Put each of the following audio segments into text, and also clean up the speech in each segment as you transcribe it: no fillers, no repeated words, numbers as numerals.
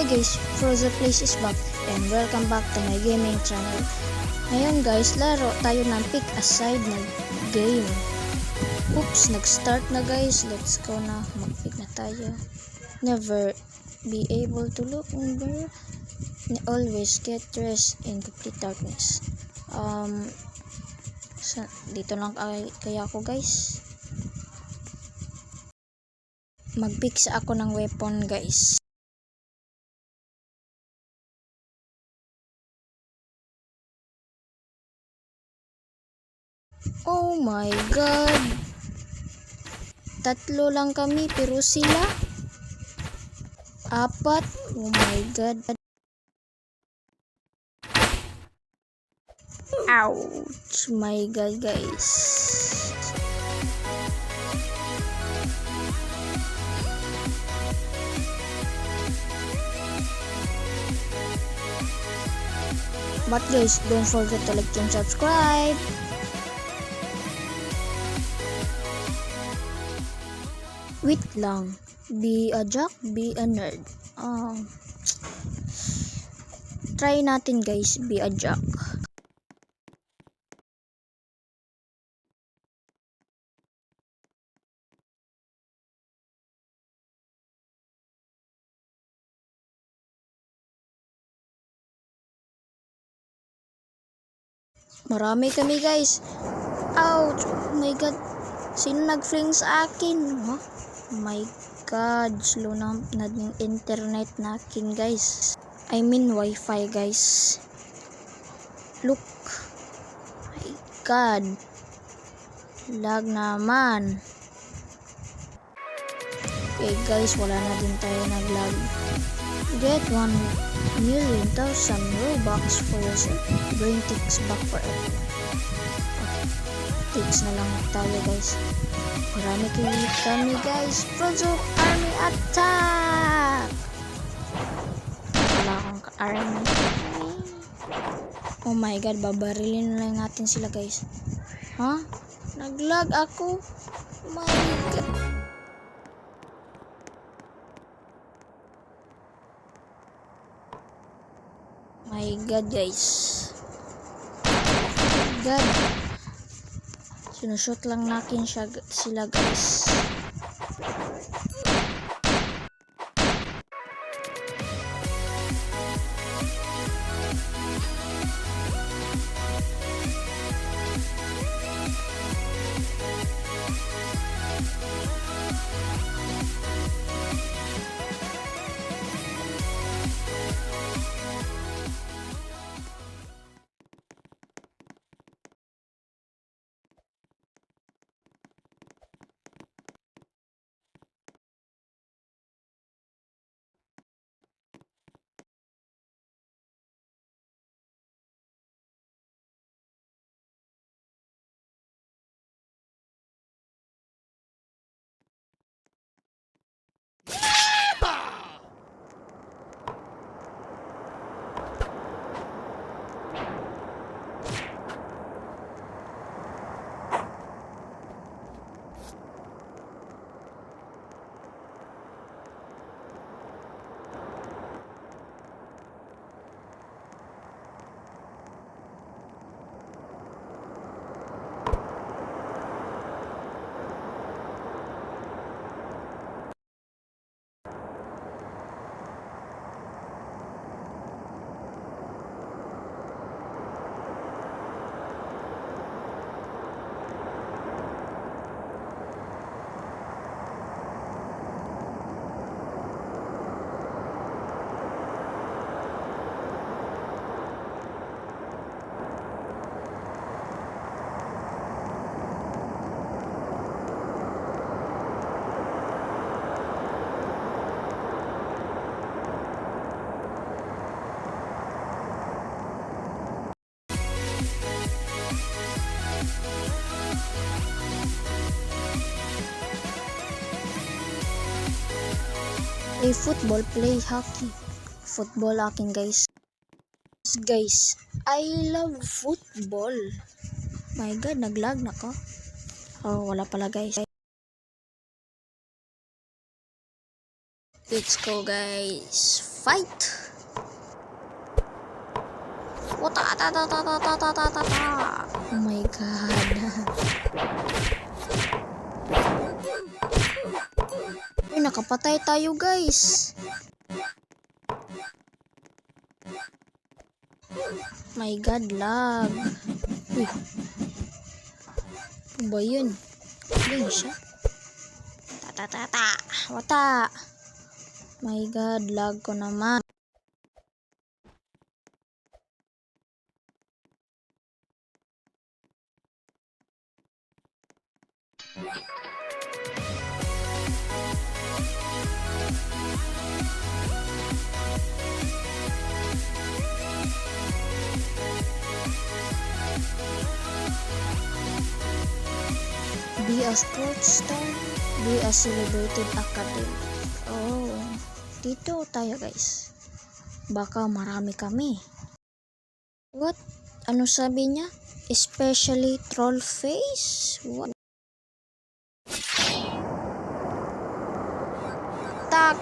guys, Frozen Place is back and welcome back to my gaming channel. Ngayon guys, laro tayo ng pick a side na game. Oops, nag-start na guys. Let's go na. Mag-pick na tayo. Never be able to look over. Always get dressed in complete darkness. Dito lang kaya ako guys. Mag-pick sa ako ng weapon guys. Oh my god. Tatlo lang kami pero sila apat. Oh my god. Ouch. My god guys. But guys, don't forget to like and subscribe. Wait lang. Be a jock, be a nerd. Try natin guys, be a jock. Marami kami guys. Ouch! Oh my god. Sino nag-fling sa akin? Huh? Oh my god. Slow na yung internet natin guys. I mean wifi guys. Look. Oh my god. Lag naman. Okay guys, wala na din tayo nag-lag. Get 1,000,000 Robux for yourself. Bring ticks back forever. Ticks na lang tayo guys. Marami kami guys. Frozen Army attack! Wala akong ka-army. Oh my god, babarilin na lang natin sila guys. Huh? Nag-lag ako. Oh my god. My god guys. My god. Sinushoot lang natin sila guys. Play football, play hockey. Football akin guys. Guys, I love football. My god, naglag na ko. Oh, wala pala guys. Let's go guys. Fight. Wata ta ta ta ta ta ta ta ta ta. Oh my god. Uy, nakapatay tayo guys. My god, lag. Uy. Ano ba yun? Yun siya. Ta ta ta ta. Wata. My god, lag ko naman. Be a sports star, be a celebrated academic. Oh, dito tayo guys. Baka marami kami. What? Ano sabi niya? Especially troll face? What?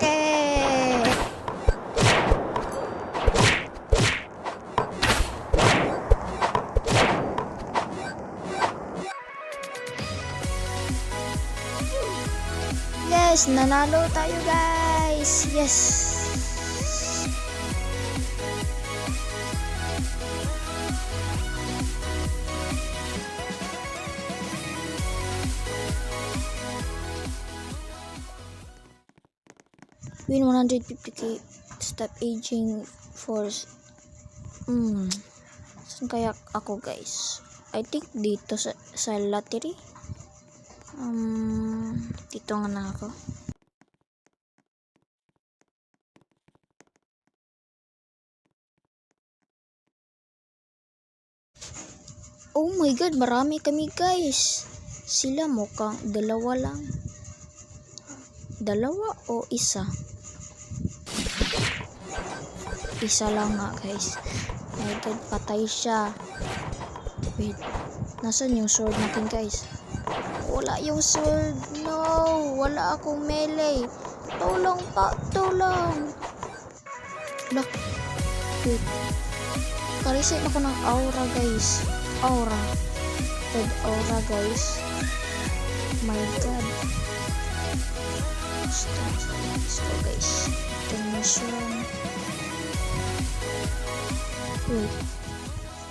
Take! Yes, nanalo tayo guys. Yes. Win 150k. Stop aging force. Saan kaya ako guys? I think dito sa lottery. Dito nga na ako. Oh my god, marami kami guys. Sila mukhang dalawa lang. Dalawa o isa? Isa lang nga guys. My god, patay siya. Wait, nasan yung sword natin guys? Wala yung sword. No, wala akong melee. Tulong pa, tulong. Look. Wait. Kareset ako ng aura guys. Aura. Red aura guys. My god. Let's go guys. Mission. Wait.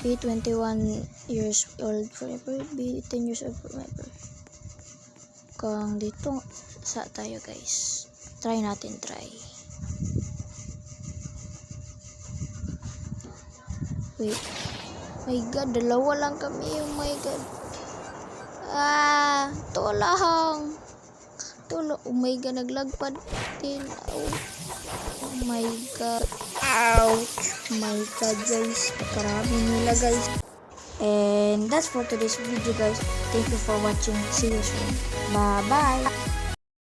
Be 21 years old forever. Be 10 years old forever. Kung dito sa tayo guys. Try natin, try. Wait. My god, dalawa lang kami. Oh my god. Tulang. Tulo. Oh my god, naglagpad din. Oh my god. Ouch. My god guys. Karami nila guys. And that's for today's video guys. Thank you for watching. See you soon. Bye bye.